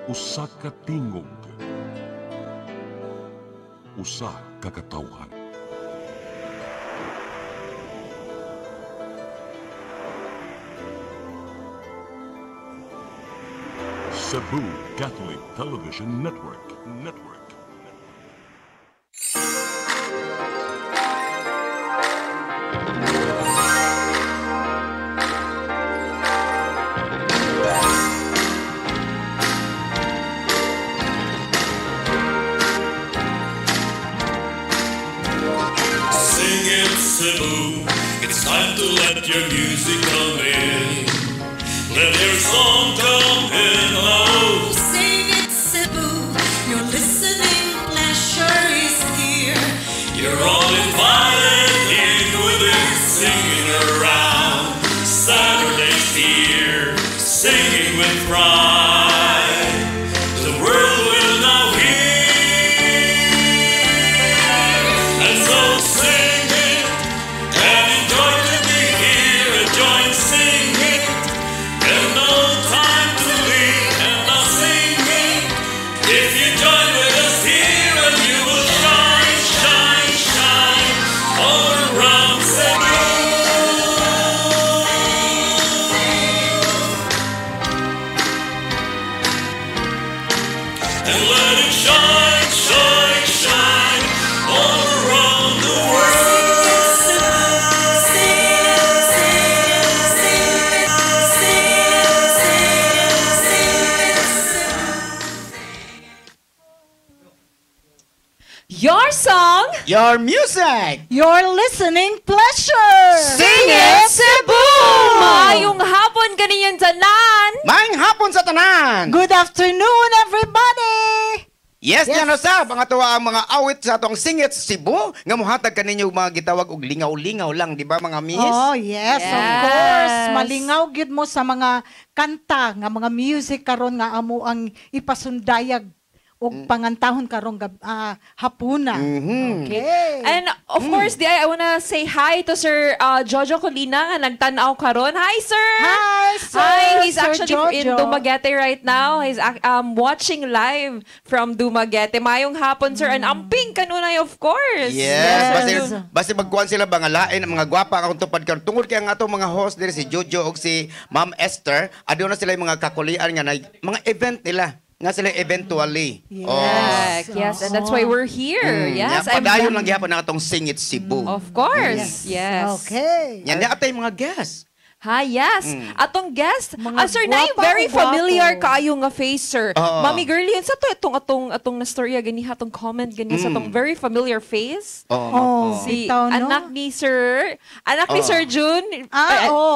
Usa ka tingog, usa ka katawhan. Cebu Catholic Television Network. Sing it, Cebu. It's time to let your music come in. Let your song come in. Oh, Sing it, Cebu. Your listening pleasure is here. you're all invited in with it, singing around. Saturday's here, singing with pride. The world will now hear. And so sing it and enjoy to be here and join singing. And no time to leave and now singing. If you join with us here and you will shine, shine, shine all around Cebu. And let it shine, shine, shine all around the world. Your song, Your music! Your listening pleasure! Sing it, Cebu! maayong hapon kaniyan tanan. Maayong hapon sa tanan! Good afternoon, everybody! Yes, Yes. yan sa mga tuwa ang mga awit sa atong Singit Cebu nga mohatag kaninyo mga gitawag og lingaw-lingaw lang, di ba mga miss? Oh, yes, of Yes. course. Malingaw gid mo sa mga kanta, nga mga music karon nga amo ang ipasundayag og pangantahon karong hapuna. Mhm. Okay. And of course, I wanna say hi to Sir Jojo Colina nga nagtanaw karon. Hi, sir! Hi, sir! Hi, he's Sir actually in Jojo. Dumaguete right now. He's watching live from Dumaguete. Mayong hapon, sir. And amping kanunay, of course. Yes, Yes. basta magkuhan sila ba nga lain ang mga gwapa akong tupad karon tungod kay ang atong mga host diri si Jojo ug si Ma'am Esther, aduna sila yung mga kakulian nga mga event nila nga sila eventually. Yes. Correct. Yes, and that's why we're here. Yes, Yan, padayon lang gihapon ang atong Singit Cebu. Of course. Yes. Okay. Yan na atay mga guests. Hi, yes. Atong guest, Mga sir, na gwapa very o gwapo? familiar kaayo nga face, sir. Oo. Mami girlie, yun sa to atong na storya gani atong comment gani sa atong very familiar face. Oh, Si bitaw, no? anak ni Sir June. Oo.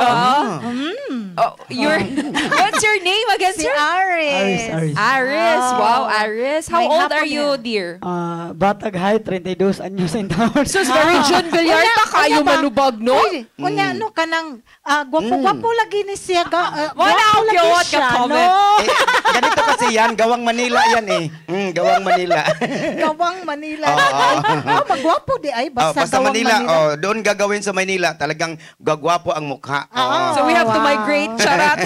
What's your name again, Si sir? Aris. Aris. Wow, Aris. How May old hapon are you, yan. dear? Batag height, 32 anyos in taon. Sus, very June Villarta kayo ba? manubag, no? Uy, kunya ano kanang gwapo-gwapo lagi ni siya. Wala Gwapo akong lagi kiyawat ka siya, comment. no? Ganito kasi yan, Gawang Manila yan eh. Gawang Manila. Gawang Manila. Oo. Magwapo di ay. Basta, Basta Gawang Manila, Manila. doon gagawin sa Manila, talagang gagwapo ang mukha. Ah. So we have to Wow. migrate, charat.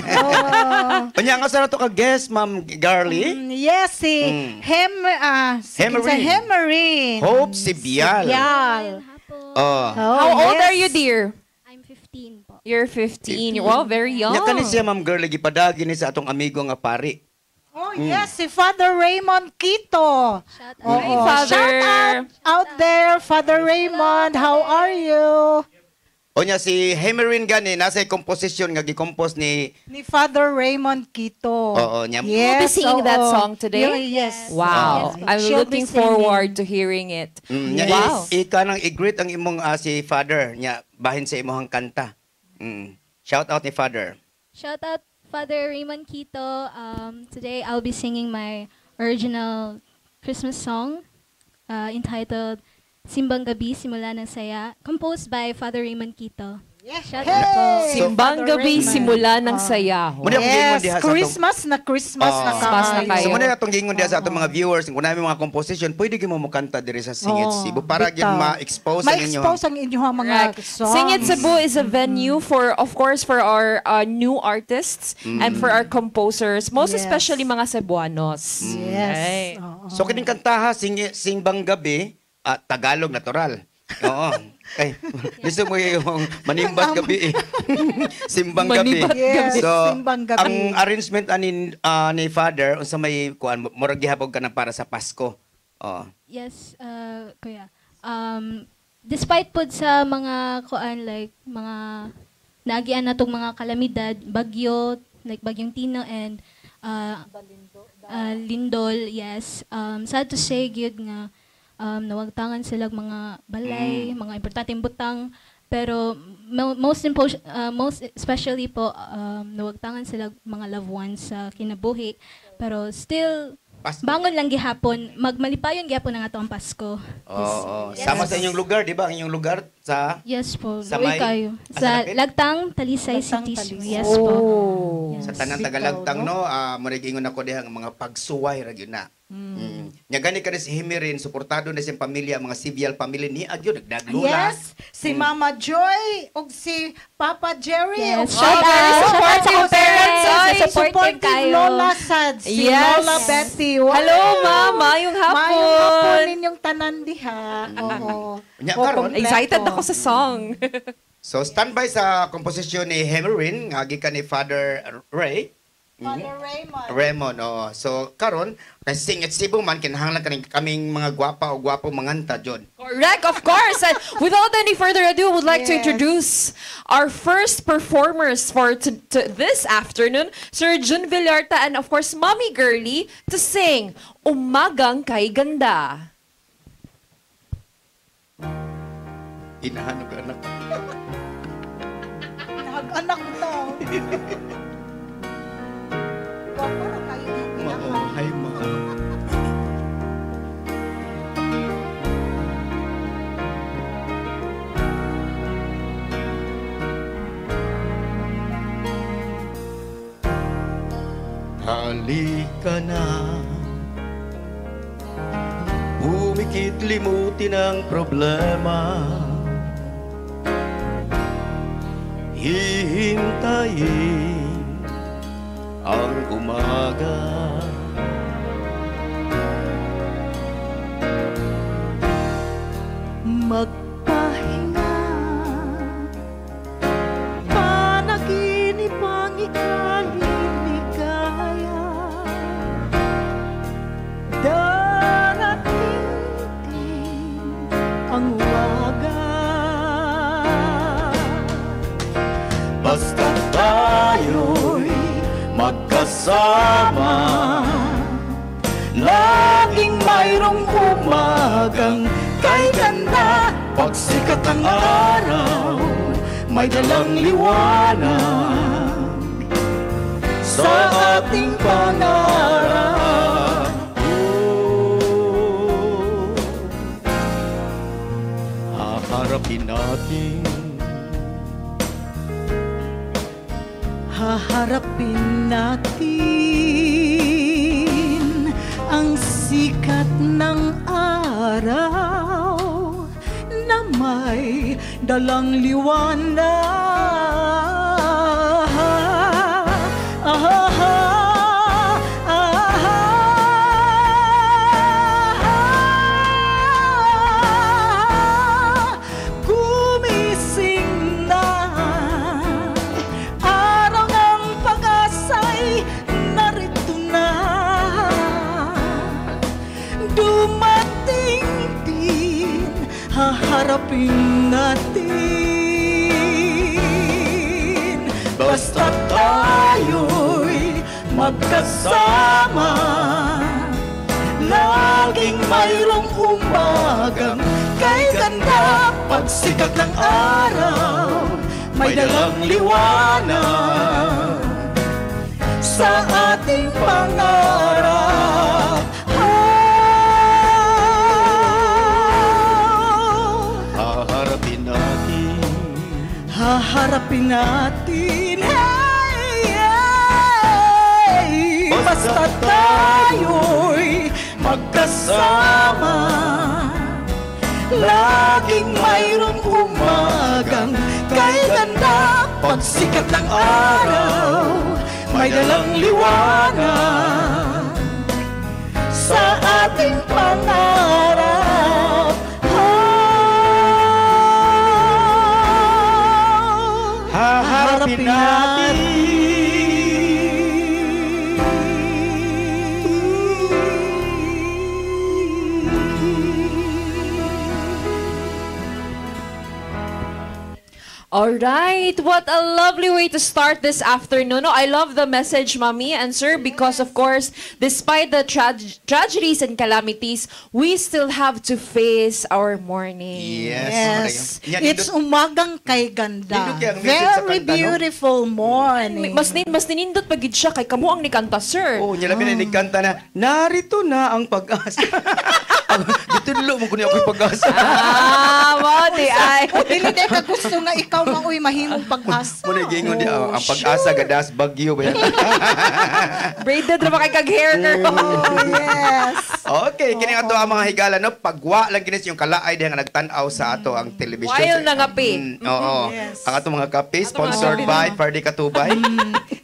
Kanya nga sa to ka guest, Ma'am Garly. Yes, si Hemery. Hope Sibial. Sibial. Oh. How old are you, dear? I'm 15 po. You're 15. You're wow, very young. Nya kani siya, Ma'am Garly, gipadagi ni sa atong amigo nga pari. Oh, yes, si Father Raymond Quito. Shout out. Oo. Hi, Father. Shout out there, Father Raymond. How are you? O nya si Hemerin gani, nasa composition nga gi-compose ni Ni Father Raymond Quito. Oo, niya. Yes, You'll be singing that oo. song today? Yes. Wow. Yes, I'm she'll be looking singing. forward to hearing it. nya Wow. ika nang i-greet ang imong si Father nya bahin sa imong kanta. Shout out ni Father. Shout out Father Raymond Quito. Today I'll be singing my original Christmas song entitled Simbang Gabi, Simula ng Saya, composed by Father Raymond Quito. Shout out po. Simbang Father gabi, Raymond. simula ng sayaho. Muna akong gingon Yes, diha sa atong- Christmas na Christmas na kayo. kayo. So muna atong gingon diha sa atong mga viewers, kung namin mga composition, pwede gyud mo mukanta diri sa Singit Oo, Cebu para gyud bitaw. ma-expose ang inyo. Ma-expose ang inyong mga Correct. songs. Sing It Cebu is a venue for, of course, for our new artists and for our composers, most Yes. especially mga Cebuanos. Yes. Right. Oo. So kining kantaha Singbang Gabi, Tagalog natural. Oo. Ay, gusto mo yung Manimbat Gabi. Simbang Gabi. Manimbat Yes, So, Simbang Gabi. ang arrangement ni Father unsa may kuan murag gihapon ka na para sa Pasko. Oo. Yes, kuya. Despite po sa mga kuan like mga naagian natong mga kalamidad, bagyo, like bagyong Tino and Lindol, yes. Sad to say gyud nga nawagtangan sila mga balay, mga importanteng butang, pero most especially po nawagtangan sila mga loved ones sa kinabuhi, pero still Pasko. bangon lang gihapon, magmalipayon gihapon ang atong Pasko. Oo. Sama sa inyong lugar, di ba? Ang inyong lugar sa Yes po, Sa luoy may- kayo. sa Sa lapit? Lagtang, Talisay Lagtang, City. Talisay. Yes po. Oh. Yes. sa tanang Tagalagtang no, murag ingon ako diha nga mga pagsuway ra gyud na. Nya gani ka si Himirin, suportado na siyang pamilya, mga civil family ni agyo nagdaglula. Yes, si Mama Joy ug si Papa Jerry. Yes. ug Shout out, very shout out supportive sa parents. Oy, Supportive supportive kayo. Lola Sad, si Yes. Lola Betty. Wow. Hello, Mama. Yung Mayong hapon hapon. ninyong tanan diha. Oo. Nya karon, Excited ako sa song. so standby sa komposisyon ni Himirin nga gikan ni Father Ray. Father Raymond. Raymond, oo. So karon, kasi Singit Cebu man kinahanglan kaming mga gwapa o gwapo manganta John. Correct, of course. And without any further ado, I would like to Yes. introduce our first performers for this afternoon, Sir Jun Villarta and of course, Mommy Girly, to sing Umagang Kay Ganda. Inahanog anak. Nag-anak daw. Para kayo ng Oo, hi ma. Halika na, bumikit limutin ang problema, hihintayin ang umaga. magpahinga, panaginip ang ikaliligaya. Darating din ang umaga. Basta tayo'y magkasama, laging mayroong umagang kay ganda. Pagsikat ng araw, may dalang liwanag sa ating pangarap. Oh, haharapin natin Haharapin natin ang sikat ng araw na may dalang liwanag. Gumising na, araw ng pag-asa'y narito na. Dumating din, haharapin natin. Basta tayo'y magkasama, laging mayroong umagang kay ganda. Pagsikat ng araw, may dalang liwanag sa ating pangarap. Haharapin natin harapin natin. Hey, hey, basta tayo'y magkasama. Laging mayroong umagang kay ganda. Pagsikat ng araw, may dalang liwanag sa ating pangarap. Haharapin natin. All right, what a lovely way to start this afternoon. No, I love the message, Mommy and Sir, because of course, despite the tragedies and calamities, we still have to face our morning. Yes. Yan, It's umagang kay ganda. Nindot kaya ang message sa Very kanta, no? beautiful morning. Mas ninindot pagid siya kay kamo ang nikanta, Sir. Oh, niya labi na nagkanta na, narito na ang pag-asa. Dito nilo mo kunin ako'y pag-asa. Mo di ay. Dili ka gusto nga ikaw maoy mahimong pag-asa. Muna gingon di ang pag-asa gadas bagyo ba yan? Braided ra ba kay kag hair, girl? Oh, yes. Okay, kini ato ang mga higala no, pagwa lang kinis yung kalaay diha nga nagtan-aw sa ato ang television. While nangapi. Oo. Yes. Ang ato mga kape Ato mga sponsored kape by naman. Ferdy Katubay.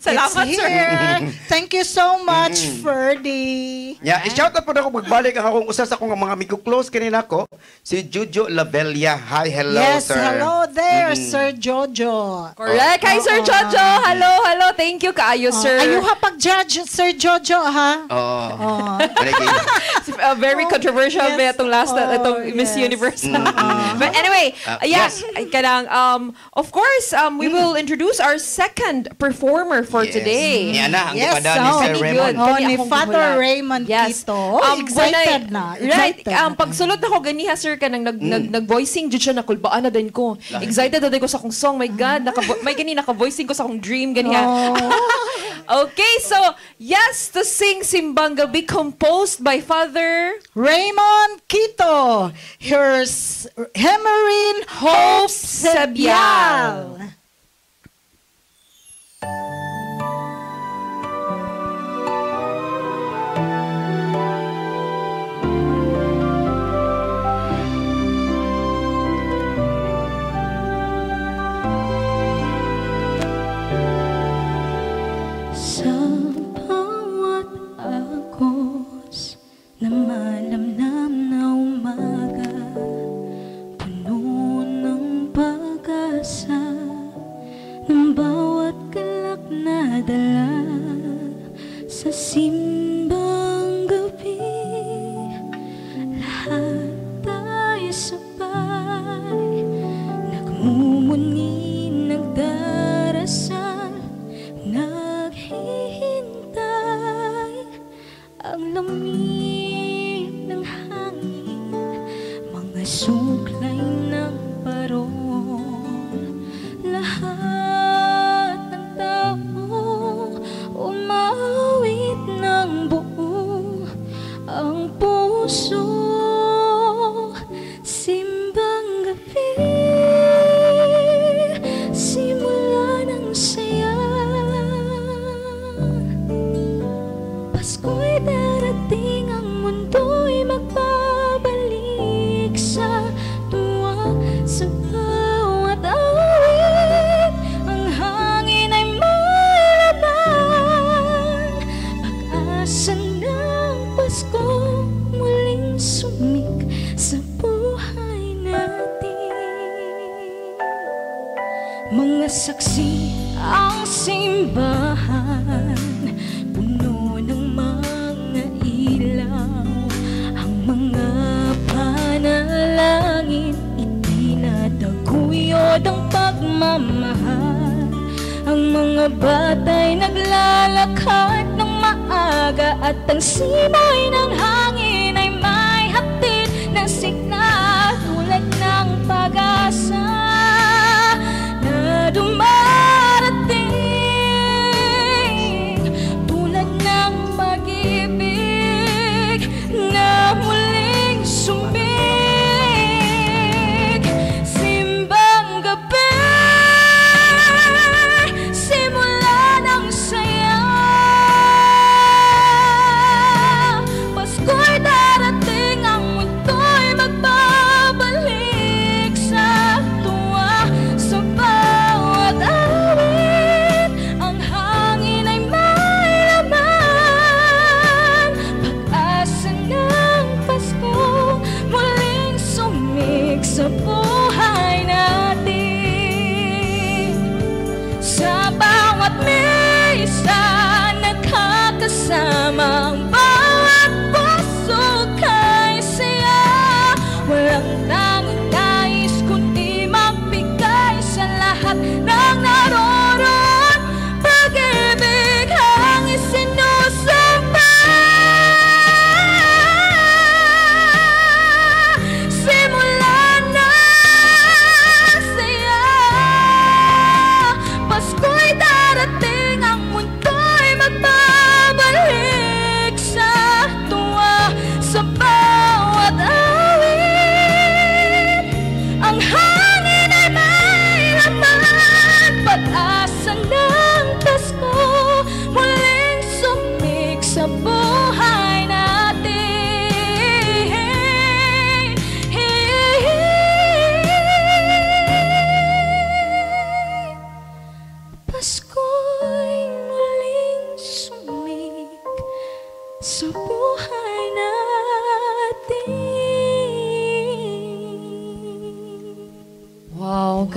Salamat, It's Sir. here. Thank you so much, Ferdy. Yeah, i-shout out po na ako magbalik ang akong usa sa akong mga amigo close kanina ko, si Jojo Lavelia. Hi, hello, Yes, sir. hello there, Sir Jojo. Correct. Hi, Sir Jojo. Hello. Thank you kaayo, Sir. Ayuha pag-judge, Sir Jojo, ha? Oo. Oh. Very controversial yes. ba itong last itong Miss yes. Universe. But anyway, yeah, yes. kanang of course, we will introduce our second performer for today. Yan na, ang Yes, ipada ni oh. Sir Kani Raymond. good. Oh, Kani ni akong Father buhulat. Raymond Yes. Quito. Excited na. Right. Excited. Pagsulod na ko ganiha, Sir, kanang nag-voicing jud siya, nakulbaan na din ko. Excited na din ko sa akong song. My God, may gani naka-voicing ko sa akong dream ganiha. Okay, so yes, to sing Simbang Gabi composed by Father Raymond Quito. Here's Hemerin Hope Hope Sebial. Sa bawat agos na malamnam na umaga, puno ng pag-asa, ng bawat galak na dala sa simbang gabi. Lahat tayo sabay, nagmumuni, nagdarasal, naghihintay. Ang lamig ng hangin, mga suklay ng parol, lahat ng tao umawit ng buo ang puso. Simbang gabi, simula ng saya. Pasko'y darating, ang mundo'y magbabalik sa tuwa. Sa bawat awit, ang hangin ay malaban. Pag-asa ng Pasko muling sumik sa buhay natin. Mga saksi ang simbahan, puno ng mga ilaw. Ang mga panalangin, itinataguyod ang pagmamahal. Ang mga batay naglalakad ng maaga, at ang simoy ng hangin ay may hatid na signal, tulad ng pag-asa na dumarating, tulad ng pag-ibig na muling sumig. Simbang gabi,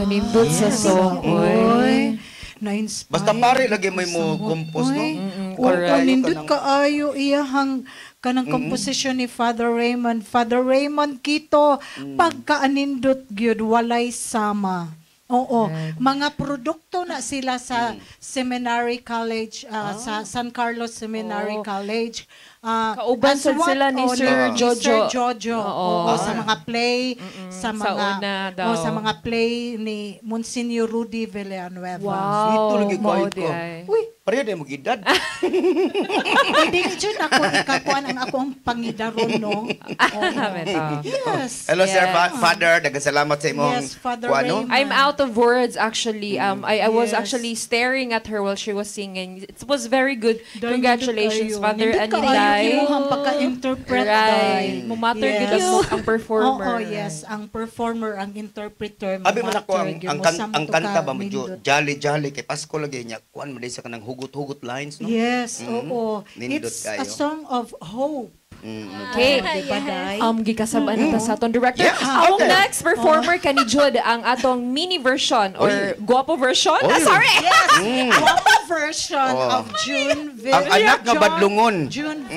Kanindot sa song, oy. Na-inspire. Basta pare lagi may mo compose, no? Correct. Nindot Kanang- kaayo iyahang kanang composition ni Father Raymond. Father Raymond Kito, pagkaanindot gyud walay sama. Oo, mga produkto na sila sa Seminary College, sa San Carlos Seminary College. Kauban as sad what- sila ni Sir Jojo. Sir Jojo. Oo. Oo, sa mga play, sa Sa mga una daw. sa mga play ni Monsignor Rudy Villanueva. Ito Wow, lagi mao kahit di ko. ay. Uy, Pareho din mo gidad. hindi ni Jun ako ikakuan ang akong pangidaron, no? Beto. Yes. Hello Sir Yes. Father, daghang salamat sa imong Yes, Father kuano. Raymond. I'm out of words actually. I was Yes. actually staring at her while she was singing. It was very good. Dahil Congratulations, nindot Father kayo. Nindot Aniday. kayo, imuhang pagka-interpret, Right. day. Mumatter Yes. gid ang performer. Oo, yes. Ang performer, ang interpreter. Abi man ako ang matter, ang, gyud kan, mo ang samto kanta ka, ba medyo nindot. jolly kay Pasko lagi niya. Kuan mo din sa kanang hugot-hugot lines, no? Yes, oo. Nindot It's kayo. a song of hope. Okay. Diba, Day? Gikasabaan na ta sa atong director. Yes, Ang okay. next performer kani Jud ang atong mini version or guwapo version. Oy. Sorry. Yes, guwapo version Oh. of June V. Ang anak nga John- badlungon. June V.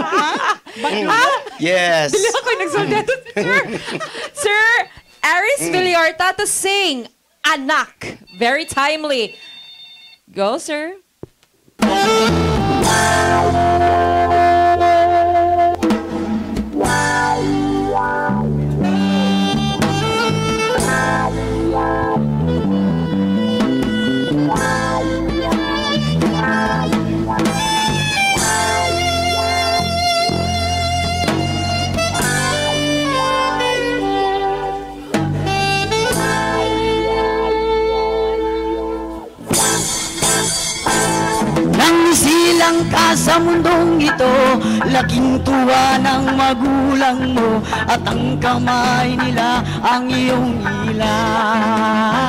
Ha? Badlungon? Yes. Dili ako nagsultado, sir. Sir Aris Villarta to sing Anak. Very timely. Go, sir. Nang silang ka sa mundong ito, laking tuwa ng magulang mo, at ang kamay nila ang iyong ilaw.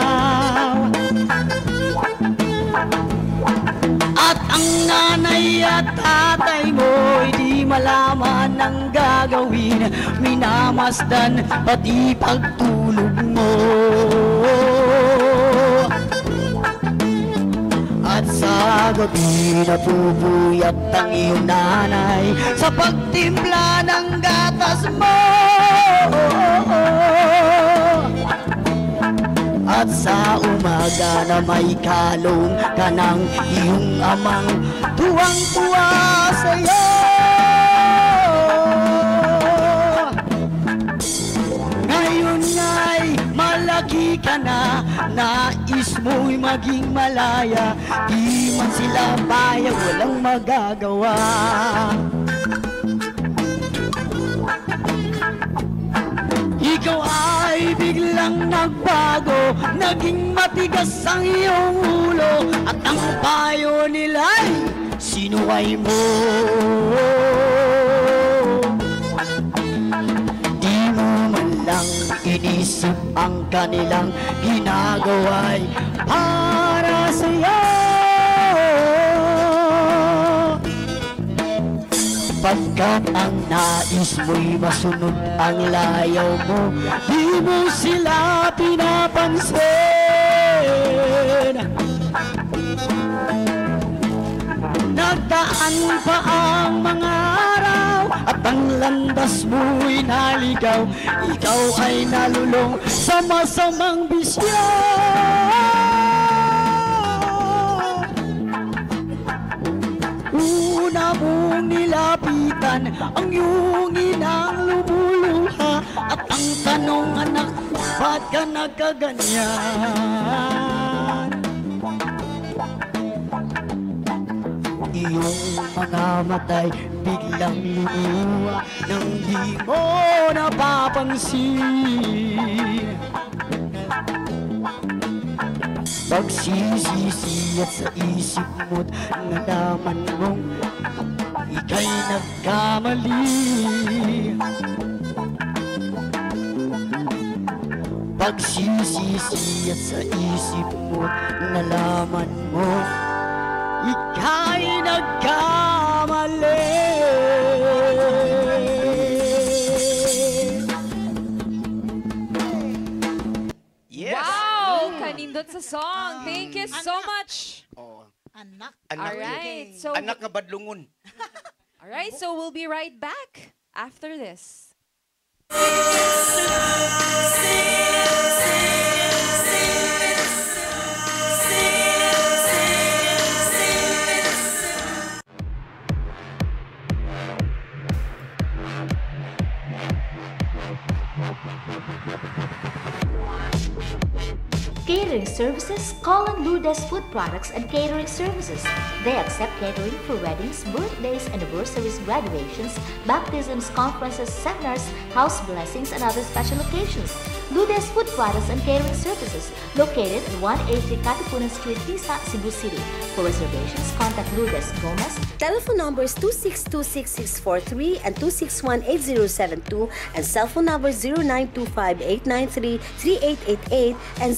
At ang nanay at tatay mo di malaman ang gagawin, minamasdan pati pagtulog mo. At sa gabi napupuyat ang iyong nanay sa pagtimpla ng gatas mo. At sa umaga na may kalong ka ng iyong amang tuwang-tuwa sa'yo. Ngayon nga'y malaki ka na, nais mo'y maging malaya, di man sila payag, walang magagawa. Ikaw ay biglang nagbago, naging matigas ang iyong ulo, at ang payo nila'y sinuway mo. Di mo man lang inisip ang kanilang ginagawa'y para sa'yo. Pagkat ang nais mo'y masunod ang layaw mo, di mo sila pinapansin. Nagdaan pa ang mga araw at ang landas mo'y naligaw, ikaw ay nalulong sa masamang bisyo. Una mong nilapitan ang iyong inang lumuluha, at ang tanong, anak, ba't ka nagkaganyan? Iyong mga matay biglang lumuha nang di mo napapansin. Pagsisisi at sa isip mo't nalaman mong ika'y nagkamali. Pagsisisi at sa isip mo't nalaman mo ika'y nagkamali. Yes. Wow! song. Thank you so much. Oh. Anak. Anak, Alright, so anak nga badlungon. alright, so we'll be right back after this. Catering services, call on Lourdes Food Products and Catering Services. They accept catering for weddings, birthdays, anniversaries, graduations, baptisms, conferences, seminars, house blessings, and other special occasions. Lourdes Food Products and Catering Services, located at 180 Katipunan Street, Tisa, Cebu City. For reservations, contact Lourdes Gomez. Telephone numbers 2626643 and 2618072 and cell phone number 0925-893-3888 and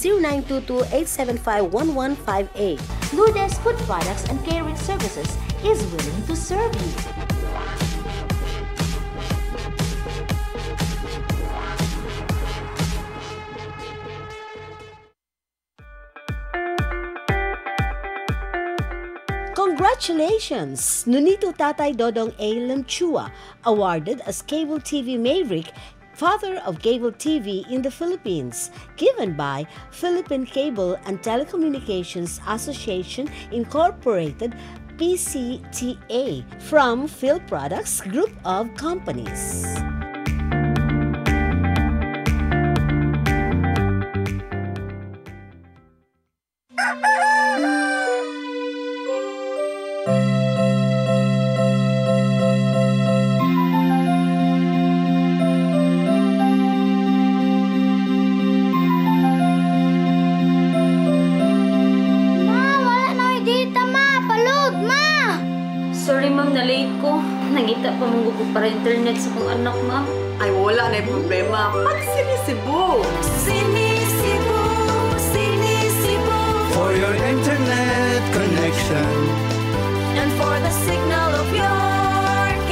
0922-875-1158. Lourdes Food Products and Catering Services is willing to serve you. Congratulations! Nunito Tatay Dodong A. Lemchua, awarded as Cable TV Maverick, Father of Cable TV in the Philippines, given by Philippine Cable and Telecommunications Association Incorporated, PCTA, from Phil Products Group of Companies. Nangita pa mong gugo para internet sa kong anak, ma'am. Ay, wala na yung problema. Pag-sinisibo! Sinisibo, sinisibo. For your internet connection And for the signal of your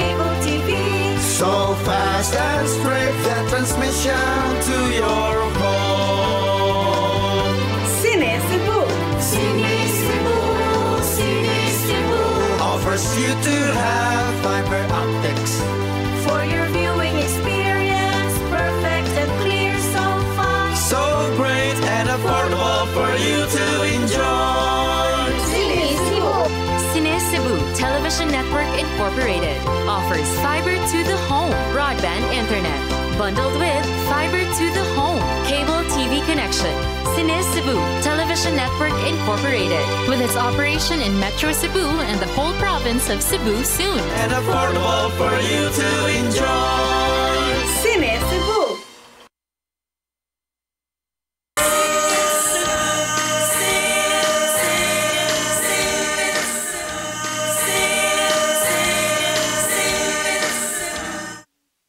cable TV. so fast and straight, the transmission to your home. Sinisibo! Sinisibo, sinisibo. Offers you to have fiber optics. For your viewing experience, perfect and clear so far. So great and affordable for you to enjoy. Cine Cebu Television Network Incorporated offers fiber to the home broadband internet bundled with fiber to the home cable TV connection. Cine Cebu Television Network Incorporated with its operation in Metro Cebu and the whole province of Cebu soon. And affordable for you to enjoy. Sinisibo!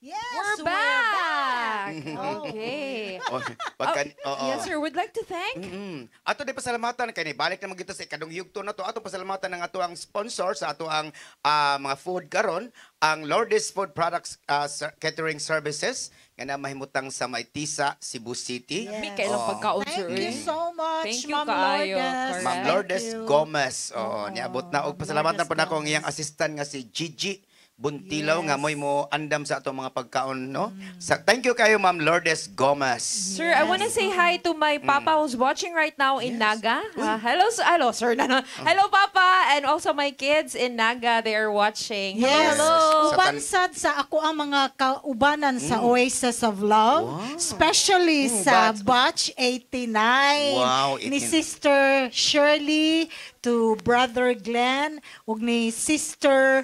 We're back! Okay. Yes, sir. Would like to thank? Ato di pasalamatan kay ni balik naman kita sa ikadong yugto na to. Ato pasalamatan ng ato ang sponsor sa ato ang mga food karon, ang Lourdes Food Products Catering Services nga na mahimutang sa Maitisa, Cebu City. May kailang pagkaon, sir. Thank you so much, Thank you Ma'am kaayo. Lourdes. Ma'am Lourdes Gomez. Niabot na og pasalamatan po nako ang iyang assistant nga si Gigi Buntilaw nga moy mo andam sa atong mga pagkaon, no? Thank you kayo, Ma'am Lourdes Gomez. Sir, I want to say hi to my papa who's watching right now in Naga. Hello, sir. Hello, papa, and also my kids in Naga. They are watching. Yes. Hello. Ubansad sa ako ang mga kaubanan sa Oasis of Love, especially sa Batch 89. Wow, Ni Sister Shirley, to Brother Glenn, ug ni Sister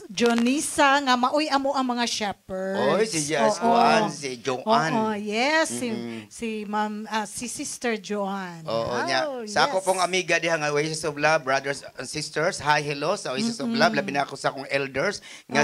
Jonisa nga maoy amo ang mga shepherds. Oy, si Joan, si Joanne. Yes, si Ma'am si Sister Joanne. Nya. Sa ako pong amiga diha nga Oasis of Love, brothers and sisters, hi, hello sa Oasis of Love. Labi na ako sa akong elders nga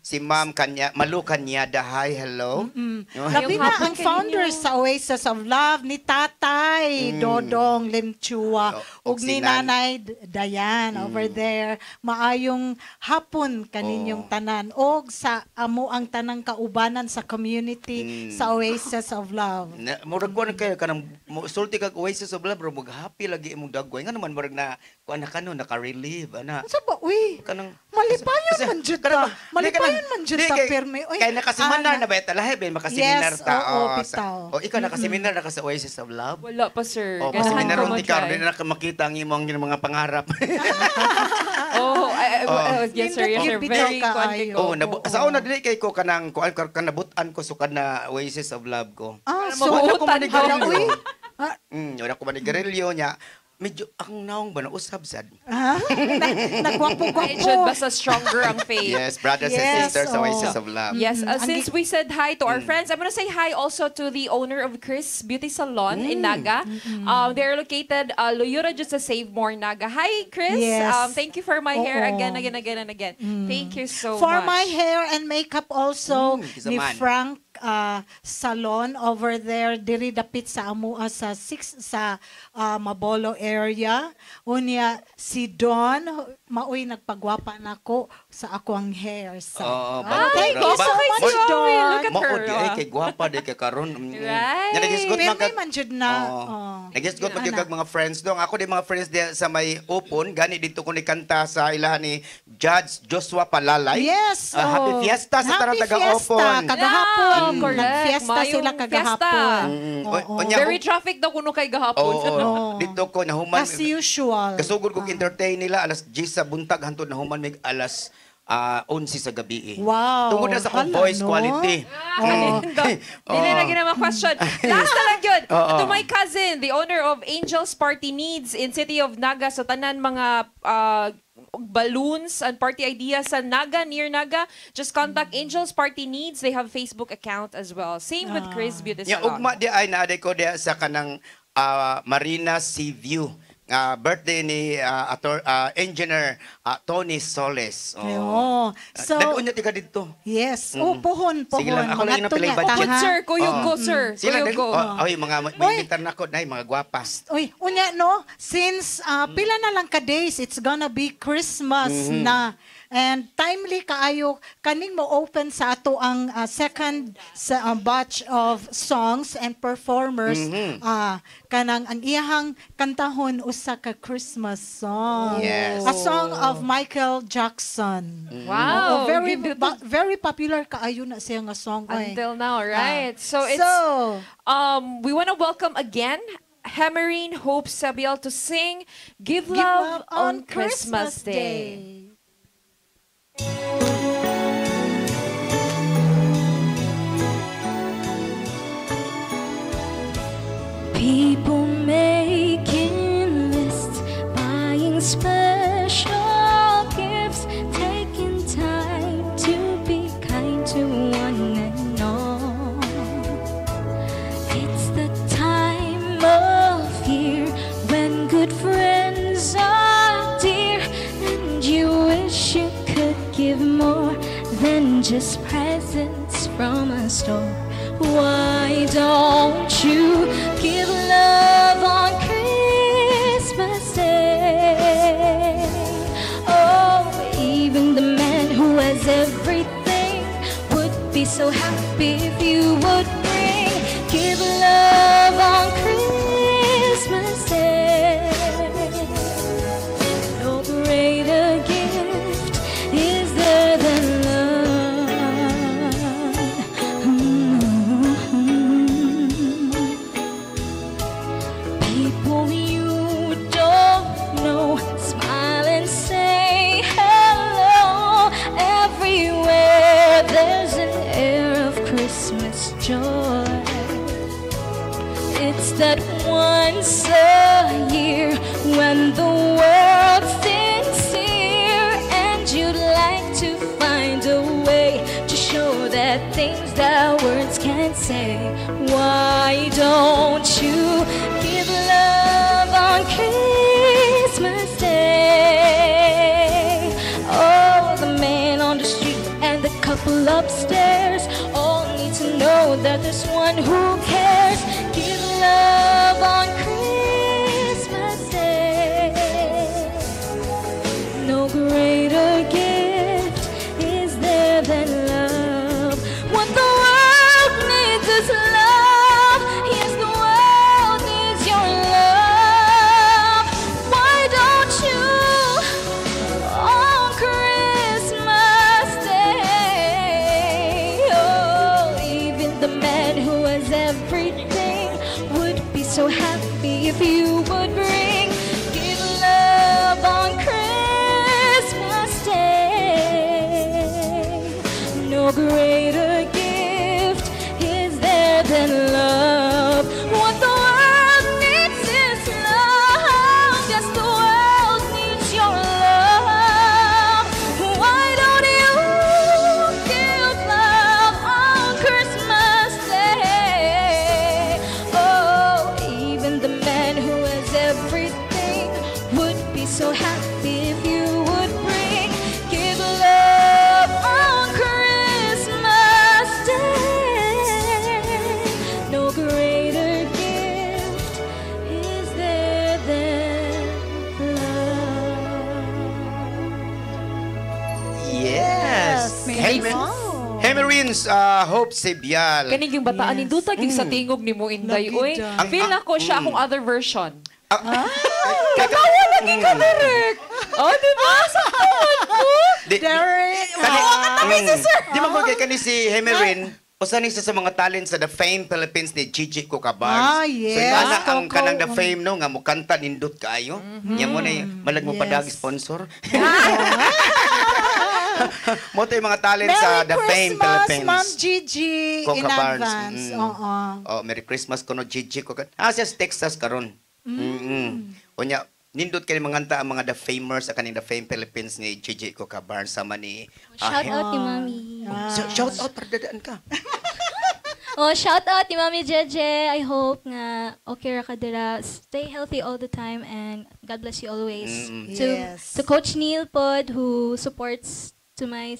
si Ma'am Malu Kanyada, hi, hello. Labi na ang founders sa Oasis of Love ni Tatay Dodong Lemchua ug ni ni Nanay Dayan over there. Maayong hapon kaninyong tanan. Og sa amo ang tanang kaubanan sa community sa Oasis of Love. Murag kuan kayo kanang sulti kag Oasis of Love, murag happy lagi imong dagway. Nga naman murag na kuan na kano naka-relieve ana. Sa ba uy? Kanang malipayon man jud ta. Malipayon man jud ta perme. Uy. Kay nakaseminar na ba talahe ben makaseminar ta. Bitaw. O ikaw nakaseminar na ka sa Oasis of Love? Wala pa, sir. O paseminar ron ti karon na makita ang imong mga pangarap. Yes sir, yes sir. Very Oh, sa una dili kay ko kanang kanabutan ko sukad na Oasis of Love ko. So wala ko manigarilyo. uy. Wala ko manigarilyo nya. Medyo ang naong ba na usab sad. Nagwapo-gwapo. It should basta stronger ang faith. Yes, brothers and sisters sa Oasis of Love. Yes, since we said hi to our friends, I'm gonna say hi also to the owner of Chris Beauty Salon in Naga. They're located Loyura just to save more Naga. Hi, Chris. Yes. Thank you for my hair again. Thank you so For much. my hair and makeup also ni kisaman. Frank salon over there diri dapit sa amua sa Mabolo area. Unya si Don maoy nagpagwapa nako sa ako ang hair. Thank you so much, Don. Look at her. Ay kay gwapa di kay karon. Right. Nagisgot man kag man jud na. nagisgot man kag mga friends dong. Ako di mga friends di sa may open gani dito ko ni kanta sa ilahan ni Judge Joshua Palalay. Yes. Happy Fiesta sa tanan taga open. Kagahapon. Correct. Nag-fiesta sila kagahapon. Very traffic daw kuno kay gahapon. Dito ko nahuman. As usual. Kasugod kong entertain nila alas 10 sa buntag hantod nahuman mig alas 11 sa gabi. Wow. Tungod na sa kong voice quality. Dili na ginama question. Last na lang yun. To my cousin, the owner of Angels Party Needs in City of Naga, sa tanan mga balloons and party ideas sa Naga, near Naga, just contact Angels Party Needs. They have Facebook account as well. Same with Chris Beauty Salon. Ugma di ay naaday ko di sa kanang Marina Sea View. Birthday ni engineer Tony Soles. So, nag-unya tika dito. Yes. Pohon. Sige lang, ako lang Mga pinay tunya, budget. taha. Sir, kuyog ko, sir. Sila Kuyog ko. mga may invitar na ko, mga gwapas. Uy, unya no, since pila na lang ka days, it's gonna be Christmas na. And timely kaayo kaning mo open sa ato ang second batch of songs and performers. Kanang ang iyahang kantahon usa ka Christmas song. Yes. A song of Michael Jackson. Wow. Very popular kaayo na siya nga song. Until now, right? So it's we want to welcome again Hamarine Hope Sabiel to sing Give Love on Christmas Day. People making lists, buying special gifts, taking time to be kind to one and all. It's the time of year when good friends are dear, and you wish you could give more than just presents from a store. Why don't you give love on Christmas Day? Oh, even the man who has everything would be so happy if you would bring. Give love on Christmas Day. No greater gift is there than love. People you don't know, smile and say hello. Everywhere there's an air of Christmas joy. It's that once a year when the world's sincere, and you'd like to find a way to show that things that words can't say. Why don't you give love on Christmas Day? Oh, the man on the street and the couple upstairs all need to know that there's one who cares. Give love on Christmas Day. greater gift is there than love. What the world needs is love. Yes, the world needs your love. Why don't you on Christmas Day? Oh, even the man who has everything would be so happy if you would bring give love on Christmas Day. No greater gift is there than love. What the world needs is love. Yes, the world needs your love. Why don't you give love on Christmas Day? Oh, even the man who has everything would be so happy if you would bring give love on Christmas Day. No greater gift is there than love. Yes. Hemerins, Hope Sibyal. Kaning yung bataan ni Dutag yung sa tingog ni mo Inday. Uy, feel na ko siya akong other version. Katawa naging ka, Derek. Oh, di ba? Sa tawad ko. Derek. Di ba kung kani si Hemerin, usan isa sa mga talent sa The Fame Philippines ni Gigi Cocabarns. yes. So, ana ang Coco. kanang The Fame, no, nga mukanta nindot kaayo. Yan mo na malag mo padag sponsor. Mo to yung mga talent sa The Fame Philippines. Ma'am Gigi, in Cocabarns. advance. Oo. Oh, Merry Christmas kuno Gigi Cocabarns. Siya sa Texas karon. Unya, nindot kay manganta ang mga The Famers sa kaning The Fame Philippines ni Gigi Cocabarns sama ni Shout out ni Mami. Shout out para dadaan ka. Oh, shout out ni Mami Jeje. I hope nga okay ra ka dira. Stay healthy all the time and God bless you always. To Coach Neil pod who supports to my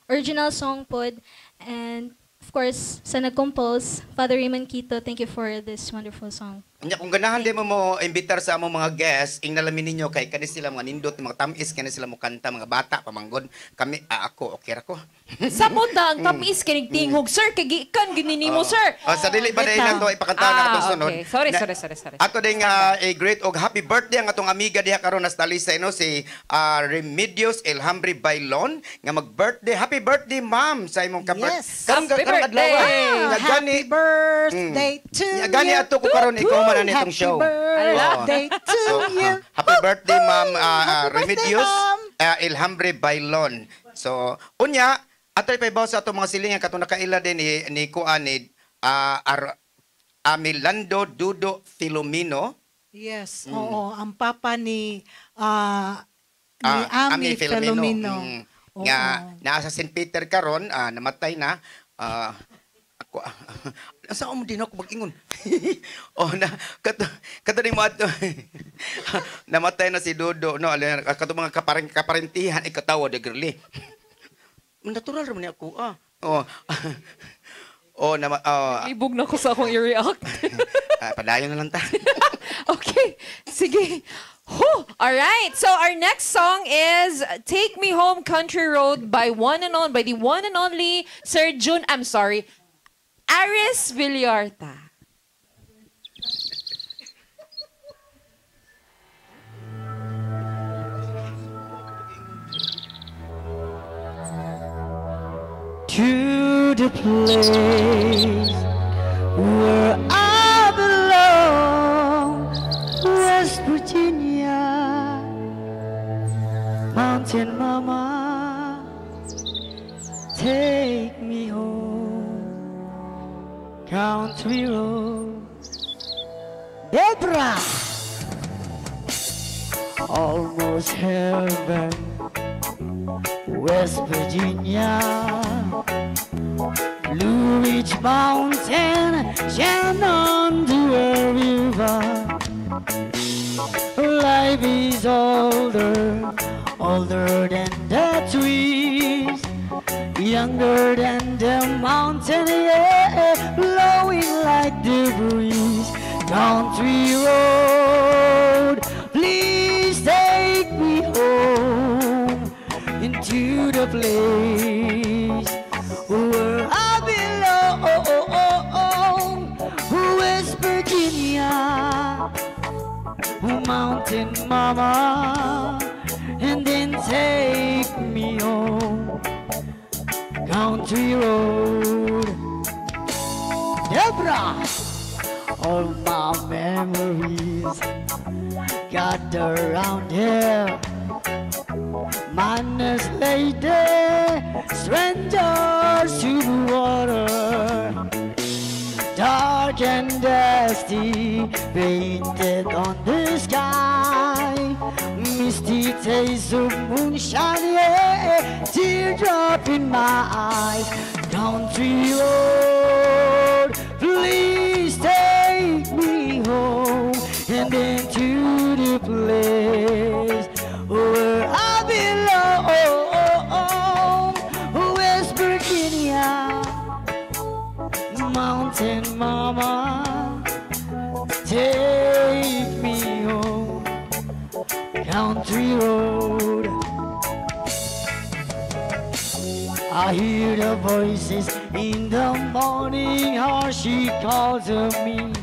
original song pod, and of course sa nag-compose Father Raymond Quito. Thank you for this wonderful song. Nya kung ganahan di mo imbitar sa among mga guests, ing nalamin ninyo kay kani sila mga nindot, mga tamis kani sila mo kanta, mga bata pamanggod. Kami ako okay ra ko. Sa muda ang tamis kining tingog, sir, kay gikan ginini mo, sir. Sa dili ba dahil na to ipakantahan na atong sunod. Okay. Sorry. Ato ding a great og happy birthday ang atong amiga diha karon na stalisa si Remedios Elhambre Bailon nga mag-birthday. Happy birthday ma'am sa imong Yes. Happy birthday. Happy birthday to you. Gani ato ko karon ikaw man ani itong show. Happy birthday to you. Happy birthday ma'am Happy birthday, Remedios ma'am. Elhambre Bailon. So unya atay paibaw sa atong mga silingan katong nakaila din ni kuan ni Amilando Dudo Filomeno. Yes, oo. Ang papa ni Ami Filomeno. Nga naa sa St. Peter karon, namatay na. Ako sa mo din ako mag-ingon. Kato ni mo ato. Namatay na si Dudo, no, kato mga kaparentihan ikatawa de girly. Natural ra man ni ako. Ibog na ko sa akong i-react. Padayon na lang ta. Okay, sige. Alright, so our next song is Take Me Home Country Road by the one and only Sir Jun, Aris Villarta. To the place where I belong, West Virginia, Mountain Mama, take me home, country road, Deborah, almost heaven, West Virginia, Blue Ridge Mountain, Shenandoah River. Life is older than the trees, younger than the mountain air, blowing like the breeze. Country road, please take me home. the place where I belong. West Virginia, mountain mama, and then take me home. Country road, Deborah, all my memories gather around here. Minus lady, strangers to the water, dark and dusty, painted on the sky. Misty taste of moonshine, yeah, teardrop in my eyes. Country road, please take me home and into the place where I belong. West Virginia, mountain mama, take me home. Country road, I hear the voices in the morning, how she calls to me.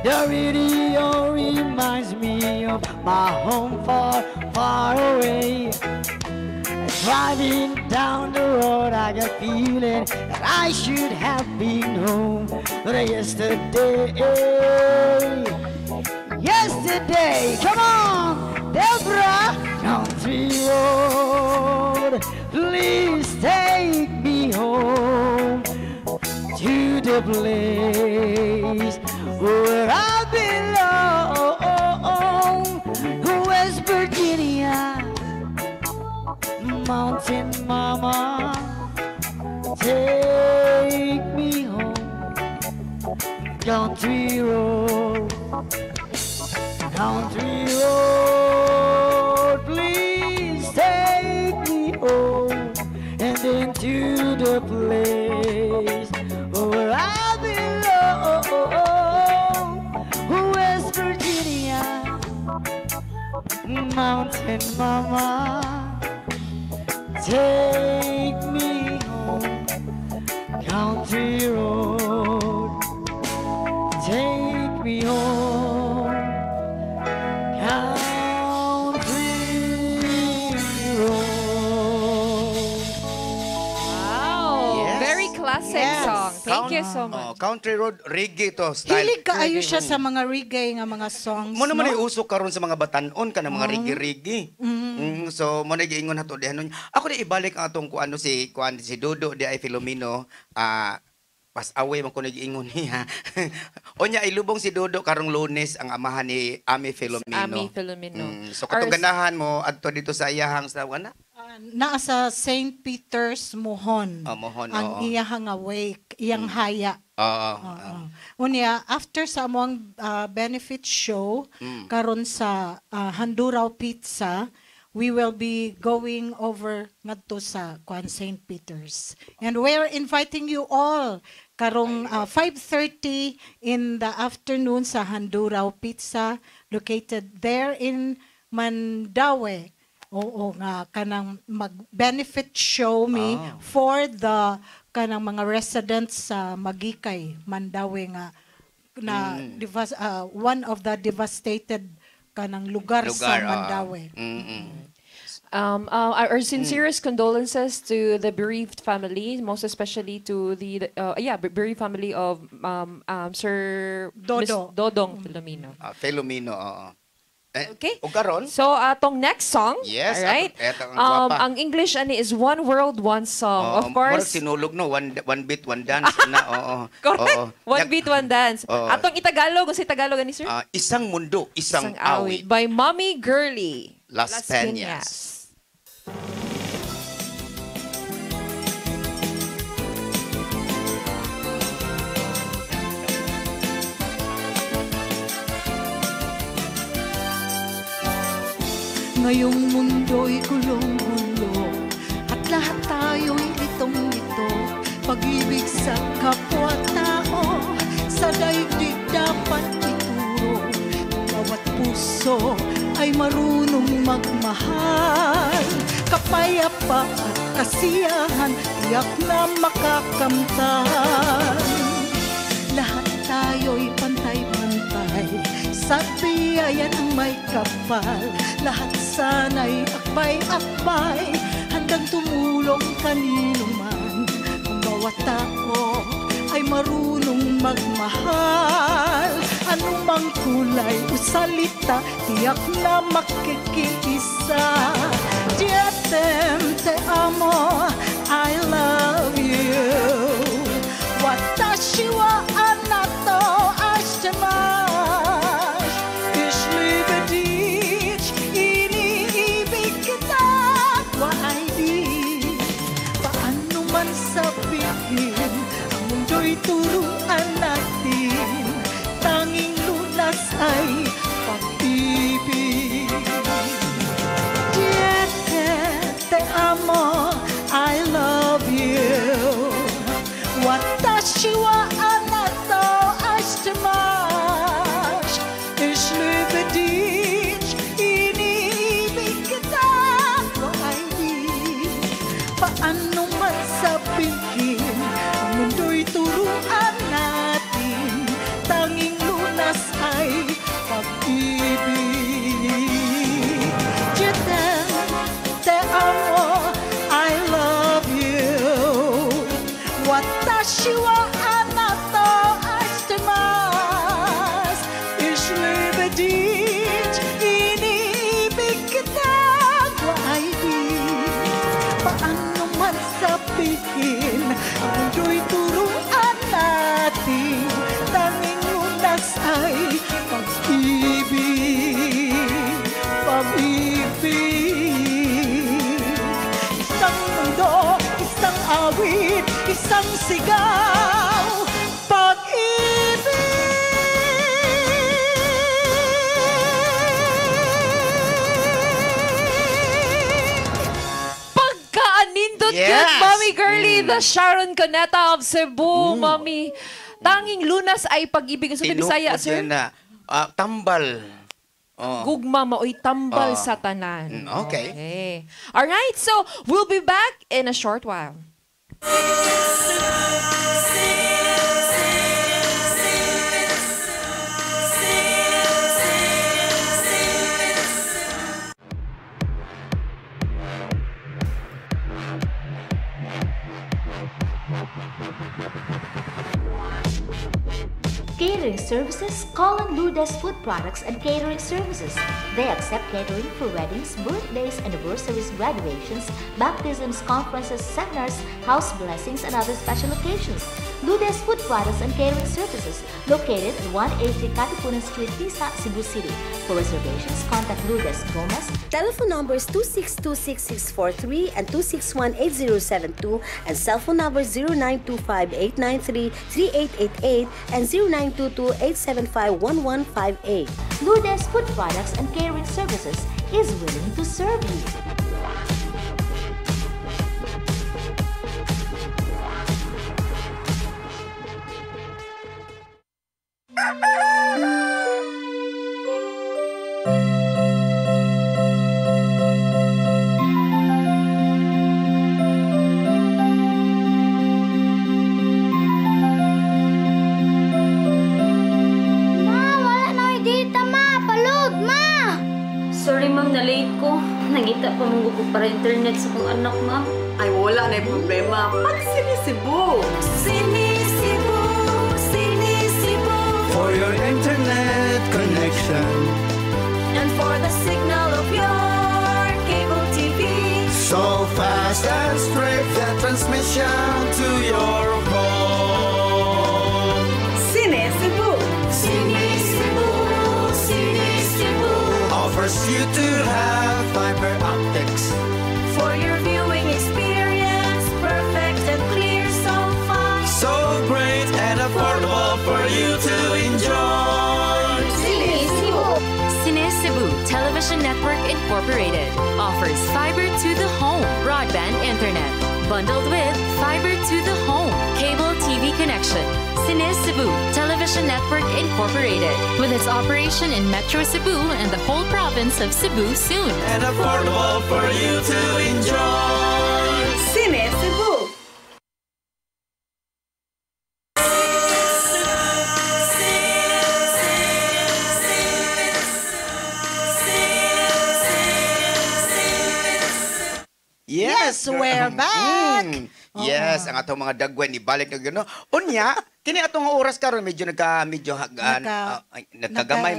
The radio reminds me of my home far, far away. Driving down the road, I got feeling that I should have been home. But yesterday, come on, Deborah. Country road, please take me home to the place where I belong. West Virginia, mountain mama, take me home. Country road, country road, please take me home and into the place where I belong. West Virginia, mountain mama, take me home. Country road, take me home. Country road. Wow. Yes. Very classic song. Thank you so much. Country road, reggae to. Style. Hilig kaayo siya sa mga reggae nga mga songs, Mo naman no? usok karon sa mga batanon ka ng mga reggae-reggae. So mo na giingon nato dihanon. Ako na ibalik ang atong kuan si Dodo di ay Filomeno. Pas away man ko nagiingon niya. Onya ilubong si Dodo karong Lunes ang amahan ni Ami Filomeno. Ami Filomeno. So katong ganahan mo adto dito sa iyahang sa wana? Naa sa St. Peter's Mohon. Mohon, ang iyahang awake, iyang haya. Oo. Unya, after sa among benefit show, karon sa Handuraw Pizza, we will be going over ngadto sa St. Peter's. And we're inviting you all karong 5:30 in the afternoon sa Handuraw Pizza, located there in Mandaue. Oo nga, kanang mag-benefit show me for the kanang mga residents sa Magikay, Mandaue nga na one of the devastated kanang lugar sa Mandaue. Our sincerest condolences to the bereaved family, most especially to the bereaved family of Sir Dodo. Miss Dodong Filomeno. Filomeno, oo. Okay. O karon? So atong next song, yes, all right? Etong gwapa. Ang English ani is One World, One Song. Of course. Sinulog no, one beat, one dance na. Oo. Correct. One beat, one dance. Oo. Atong Itagalog, kung si Tagalog ani sir? Isang mundo, isang awit. By Mommy Girly. Las Peñas. Ngayong mundo'y gulong-gulo at lahat tayo'y litong-lito. Pag-ibig sa kapwa-tao sa daigdig dapat ituro. Bawat puso ay marunong magmahal. kapayapa at kasiyahan, tiyak na makakamtan. Lahat tayo'y pantay-pantay, sa biyaya ng may kapal. Lahat sana'y akbay-akbay, handang tumulong kanino man. Kung bawat tao ay marunong magmahal, anumang kulay o salita, tiyak na makikiisa. Dietem, te amo, I love you. Watashi wa anato ashitemasu. Ich liebe dich, iniibig kita, waidi. Paano man sabihin, ang mundo'y turuan natin, tanging lunas ay pag-ibig. Te amo, I love you. Watashi wa anato ashitemasu. Ich liebe dich, iniibig kita, waidi. Paano man sabihin, ang mundo'y turuan natin, tanging lunas ay pag-ibig. Te amo, I love you. Watashi wa anato ashitemasu. Ich liebe dich, iniibig kita, waidi. Paano man sabihin, ang mundo'y turuan natin, tanging lunas ay pag-ibig. Pag-ibig. Isang mundo, isang awit, isang sigaw, pag-ibig. Pagkaanindot yun, Mommy Girlie, the Sharon Cuneta of Cebu, Mommy. Tanging lunas ay pag-ibig. So, Bisaya, sir? Na, tambal. Oh. Gugma mao'y tambal sa tanan. Okay. Alright, so we'll be back in a short while. Catering services, call on Lourdes Food Products and Catering Services. They accept catering for weddings, birthdays, anniversaries, graduations, baptisms, conferences, seminars, house blessings, and other special occasions. Lourdes Food Products and Catering Services, located at 180 Katipunan Street, Tisa, Cebu City. For reservations, contact Lourdes Gomez. Telephone numbers 2626643 and 2618072 and cell phone numbers 0925-893-3888 and 0922-875-1158. Lourdes Food Products and Catering Services is willing to serve you. Sorry ma'am, na-late ko. Nangita pa mong ko para internet sa kong anak, ma'am. Ay, wala na yung problema. Pag sinisibo. Sinisibo, sinisibo. For your internet connection. And for the signal of your cable TV. So fast and straight, the transmission to your home. Sinisibo. Sinisibo, sinisibo. Offers you to have fiber optics. For your viewing experience, perfect and clear so far. So great and affordable for you to enjoy. Cine Cebu Television Network Incorporated offers fiber to the home broadband internet. Bundled with fiber to the home, cable TV connection. Cine Cebu Television Network Incorporated, with its operation in Metro Cebu and the whole province of Cebu soon. And affordable for you to enjoy. Cine Cebu. Yes, we're back. Yes, ang atong mga dagway ni balik na gano. Unya, kini atong oras karon medyo nagkagamay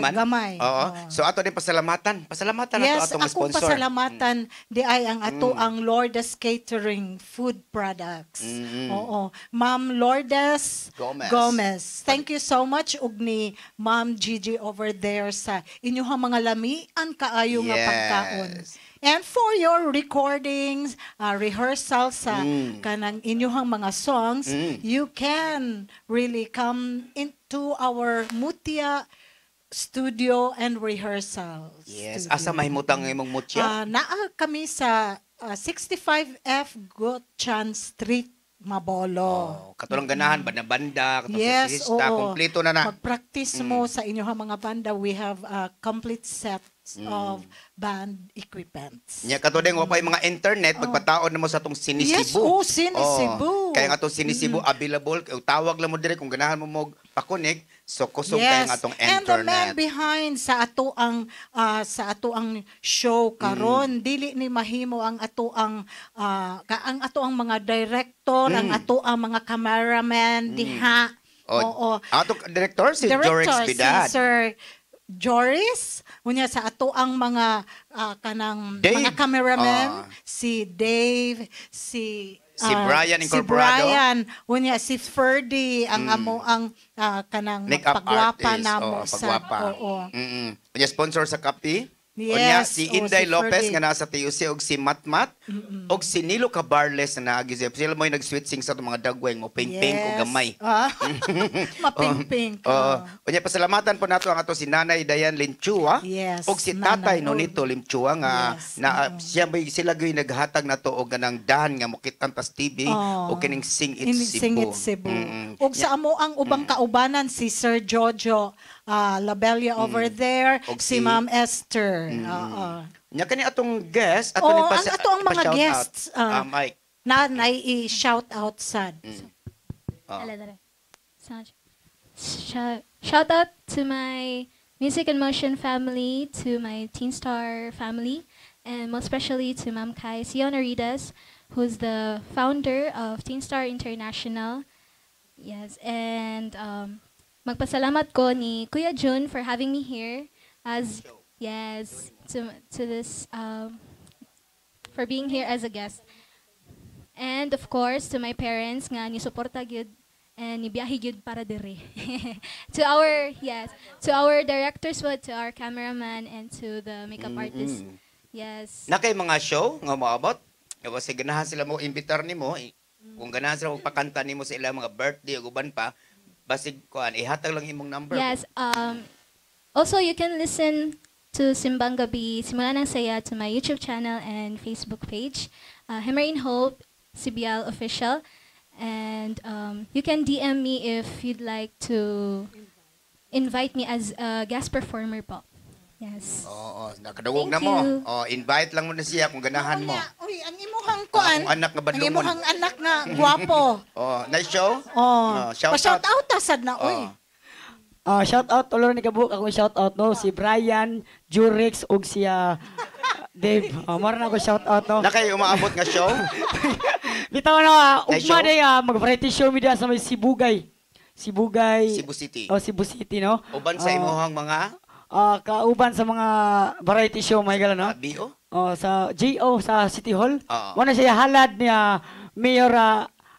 man. Nagkagamay. Oo. So ato din pasalamatan. Pasalamatan Yes, ato atong akong sponsor. pasalamatan di ay ang ato ang Lourdes Catering Food Products. Oo. Ma'am Lourdes Gomez. Thank you so much ug ni Ma'am Gigi over there sa inyong mga lamian kaayo nga pagkaon. And for your recordings, rehearsal sa kanang inyong mga songs, you can really come into our Mutia studio and rehearsals. Yes, studio. asa mahimutang imong mutya? Naa kami sa 65F Gotchan Street, Mabolo. Katulang ganahan, banda-banda, Yes, katusista, oo. kompleto na na. Mag-practice mo sa inyong mga banda. We have a complete set of band equipments. Nya katudeng wa pa yung mga internet pagpataon na mo sa atong Cine Yes, Cebu. Cine Cebu. Kaya nga atong Cine Cebu available, tawag lang mo dire kung ganahan mo mo pakunik, so kusog kaya nga atong And the man internet. behind sa ato ang show karon dili ni mahimo ang ato ang mga director, ang ato ang mga cameraman diha. Oo. Ato director si Jorix Bidad. Si Sir Joris, unya sa ato ang mga kanang Dave. mga cameraman, si Dave, si Brian si Incorporado. Brian, unya si Ferdy, ang amo ang kanang Makeup pagwapa artist, namo pagwapa. sa oo. Unya sponsor sa kape. Yes, Unya si Inday si Lopez Ferdy. nga nasa TUC og si Matmat og si Nilo Cabarles na naagi sila mo nag-switching sa itong mga dagway mo ping-ping o gamay. Maping-ping. Unya pasalamatan po nato ang ato si Nanay Dayan Linchua Yes, og si Tatay Nanay. Nonito Linchua nga sila gyud naghatag nato og ganang dahan nga mukitan tas TV o kining Sing It Cebu. Sing It Cebu. Ug sa amo ang ubang kaubanan si Sir Jojo Labella over there, Og si si- Ma'am Esther. Oo. Nya kani atong guest ato Oo, ni ang ato ang mga pa-shout guests, out. Mike. na i-shout out sad. Shout out to my Music and Motion family, to my Teen Star family, and most especially to Ma'am Kai Sionaridas, who's the founder of Teen Star International. Yes, and magpasalamat ko ni Kuya Jun for having me here as to this for being here as a guest. And of course to my parents nga ni suporta gyud and ni biyahe gyud para dire. to our directors, to our cameraman, and to the makeup artist. Yes. Na kay mga show nga moabot. Kasi ganahan sila mo imbitar nimo, kung ganahan sila mo pakanta nimo sa ilang mga birthday o uban pa, basig kuan ihatag lang imong number. Yes. Also, you can listen to Simbang Gabi, Simula ng Saya, to my YouTube channel and Facebook page, Himmarin Hope, CBL Official. And you can DM me if you'd like to invite me as a guest performer po. Yes. Oo, nakadungog na Thank mo. you. Invite lang mo na siya kung ganahan mo. Uy, ang imuhang kuan. Ang anak nga Ang badlungon. imuhang anak nga gwapo. Nice show? Shout Pa-shout out. out sad na uy. Shout out ulo ni kabuk ako shout out no si Brian, Jurix ug si Dave. Mara na ako shout out no. Na kayo umaabot nga show? Bitaw na Nice ugma show? day mag-variety show mi diha sa may Sibugay. Cebu City. Cebu City no. Uban sa imuhang mga kauban sa mga variety show may gala no. BO? Sa GO sa City Hall. Oo. Mo na siya halad niya Mayor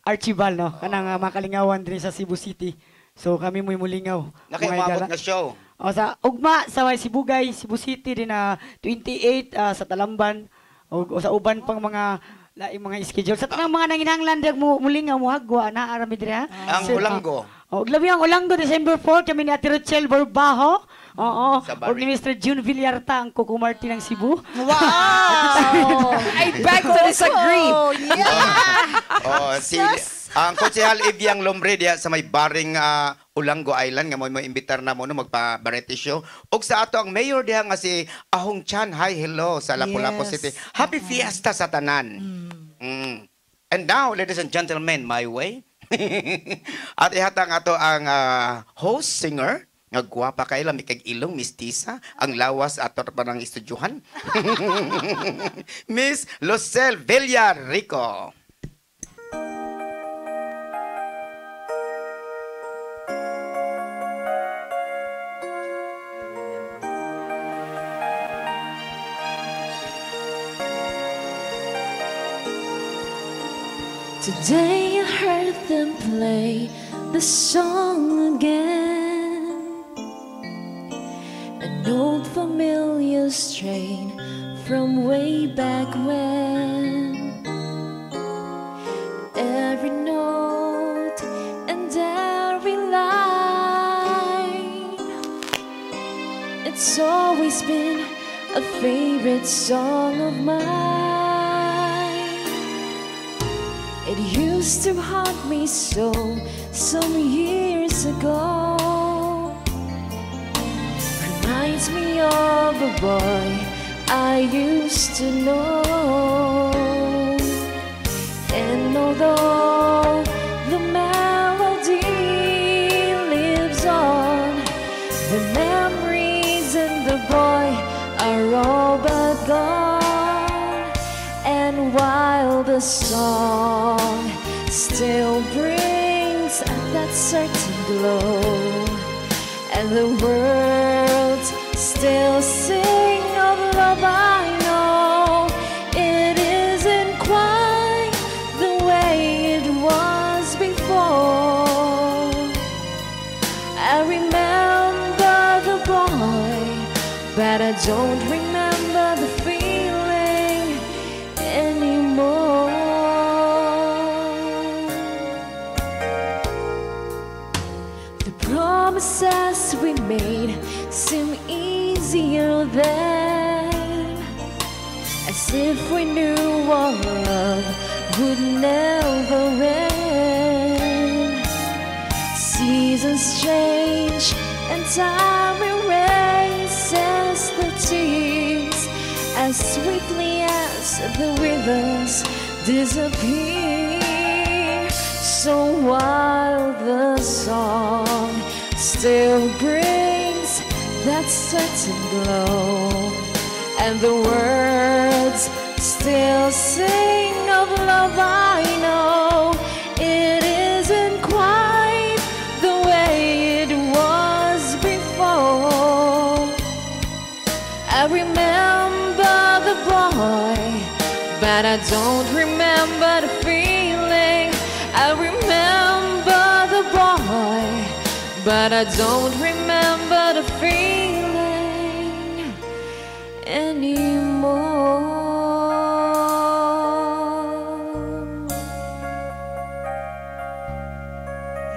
Archibald no kanang makalingawan din sa Cebu City. So kami mo'y mulingaw. Na kayo Mga umaabot gala. nga show? Sa ugma sa may Sibugay, Cebu City din na 28 sa Talamban o sa uban pang mga laing mga schedule. Sa tanang mga nanginahanglan dag mulingaw mo hagwa na arami dire ha. Ang Ulanggo. Labi ang Ulanggo December 4 kami ni Ate Rochelle Borbaho. Oo. Sa O ni Mr. June Villarta ang Kukumarti ng Cebu. Wow! I beg to disagree. Oh, yeah. Oh, si ang Konsehal Ivyang Lombre diya sa may baring Ulango Island nga mo imbitar na mo no magpa-variety show. Ug sa ato ang mayor diha nga si Ahong Chan. Hi, hello sa Lapu-Lapu City. Happy Fiesta sa tanan. And now, ladies and gentlemen, my way. At ihatang ato ang host singer nga guwapa kay lami kag ilong mistisa ang lawas ato pa ng estudyuhan. Miss Lucel Villarico. Today I heard them play the song again, an old familiar strain from way back when. Every note and every line, it's always been a favorite song of mine. It used to haunt me so some years ago. Reminds me of a boy I used to know. And although the melody lives on, the memories and the boy are all but gone. And while the song still brings that certain glow, and the words still sing of love, I know it isn't quite the way it was before. I remember the boy, but I don't remember the feeling anymore. The promises we made seem easier then, as if we knew our love would never end. Seasons change and time erases the tears as swiftly as the rivers disappear. So while the song still brings that certain glow, and the words still sing of love, I know it isn't quite the way it was before. I remember the boy, but I don't remember the feeling. I remember the boy, but I don't remember the feeling anymore.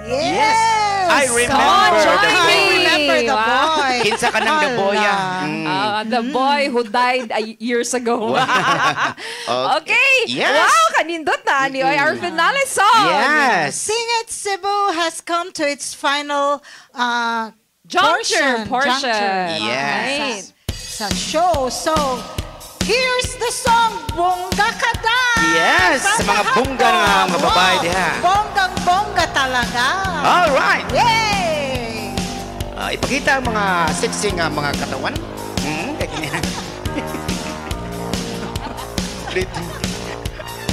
Yes! I remember the boy. Kinsa ka ng the boy. The boy who died years ago. Okay. Yes. Wow, kanindot na ni our finale song. Yes. Sing It Cebu has come to its final Juncture portion. Yes. Sa show. So, here's the song, Bongga Ka Da! Yes, sa mga bongga nga mga babae diha. Bonggang-bongga talaga. Alright. Yay! Ipakita ang mga sexy nga mga katawan.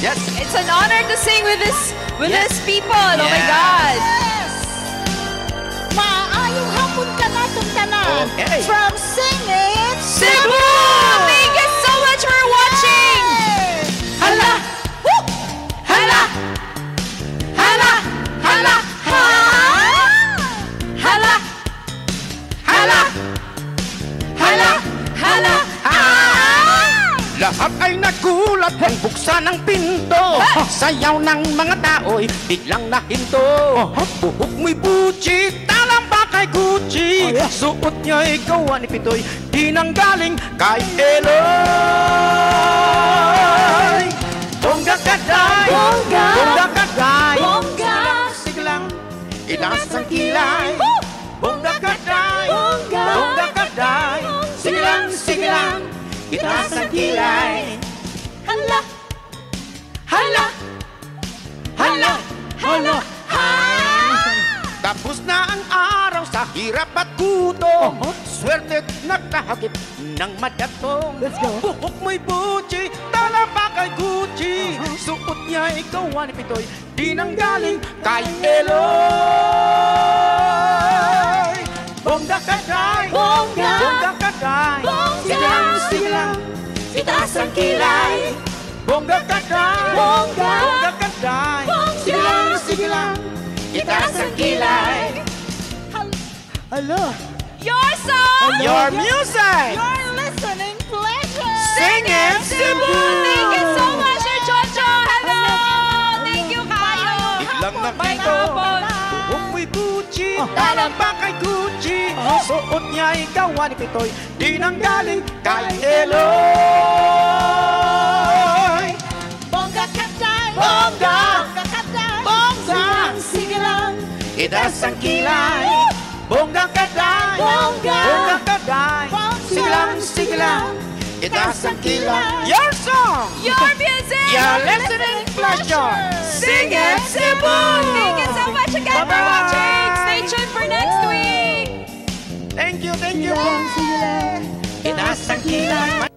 Yes. It's an honor to sing with these people. Oh my God. Yes! Maayong hapon ka na itong tanan. Okay. From Sing It Cebu! Thank you so much for watching. Hala! Woo! Hala! Hala! Hala! Hala! Hala! Hala! Hala! Lahat ay nagulat nang buksan ang pinto. Sayaw ng mga tao'y biglang nahinto. Buhok mo'y buchi, talang ba kay Gucci? Suot niya'y gawa ni Pitoy, di nang galing kay Eloy. Bongga! Bongga kaday! Bongga! Sige lang, itaas ang kilay! Bongga kaday! Bongga! Bongga kaday! Sige lang, itaas ang kilay! Hala! Hala! Hala! Hala! Tapos na ang araw sa hirap at gutom. Swerte nakahagip ng madatong. Buhok mo'y Gucci, talaba kay Gucci. Suot niya ikaw ni Pitoy, di nang galing kay Eloy. Bongga kaday! Bongga! Bongga kaday! Bongga! Sige lang, itaas ang kilay. Bongga kaday! Bongga! Bongga kaday! Sige lang, itaas ang kilay. Hello. Your song! Your music! Your listening pleasure! Sing it, Cebu! Thank you so much, Sir Jojo! Hello! Thank you kayo! Lang na May kito, hapon! umuwi Gucci, talamba kay Gucci. Suot niya ikaw ni Pitoy, di nang galing kay Eloy. Bongga kaday! Bongga! Bongga kaday! Bongga! Sige lang! Itaas ang kilay. Bongga kaday! Bongga! Bongga kaday! Bongga! Sige lang, itaas ang kilay. Your song! Your music! Your listening pleasure! Sing it, Cebu! Thank you so much again for watching! Stay tuned for next week! Thank you, thank you. Itaas ang kilay.